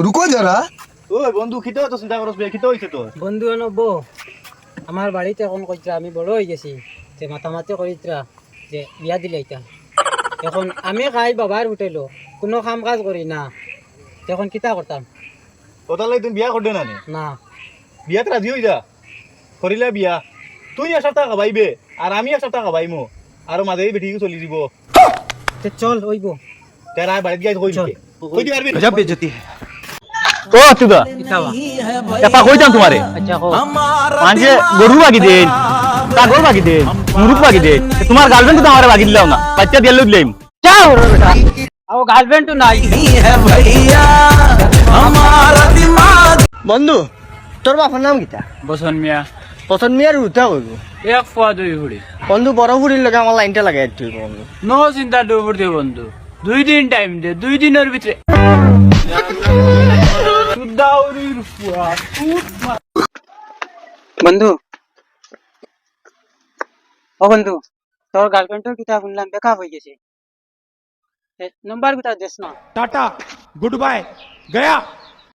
रुको जरा। ওই বন্ধু খিতে তো চিন্তা করছ বে খিতে হইছে তো বন্ধু নব আমার বাড়িতে এখন কইরা আমি বড় হয়ে গেছি যে মাতামাতি করিত্রা যে বিয়া দিলে এটা এখন আমি খাই বাবার হোটেলও কোনো কাম কাজ করি না এখন কিতা করতাম ওটার লাগি তুমি বিয়া করবে না নি না বিয়াতে রাজি হই যা করিলা বিয়া তুই এক সপ্তাহ খাবাইবে আর আমি এক সপ্তাহ খাবাইমু আর মাঝে বেটি চলি দিব তে চল ওইব তার আর বাড়িতে যাই কই চল। কই দি পারবি गजब बेइज्जती है ও তুদা কিতাবা চাপা কইতাম তোমারে আচ্ছা কো মাঝে গরু বাগি দেন কাগর বাগি দেন মুরুক বাগি দেন তোমার গার্লফ্রেন্ড তো আমারে বাগি দিলাও না বাচ্চা দিয়ে লইলাম চাও রে বেটা আও গার্লফ্রেন্ড তো নাই বন্ধু তোর বাপের নাম কিতা বসন মিয়া পছন্দ মিয়ার উঠা কইব এক ফুয়া দুই হুড়ি বন্ধু বড় ফুরির লগে আমার লাইনটা লাগাই দিই বন্ধু নো চিন্তা ডুবুর দে বন্ধু 2 দিন টাইম দে 2 দিনের ভিতরে সুদাউরির ফুয়া বন্ধু ও বন্ধু তোর গার্লফ্রেন্ডের কিতা শুনলাম বেকআপ হয়ে গেছে নাম্বার কিতা দেশ না टाटा गुड बाय गया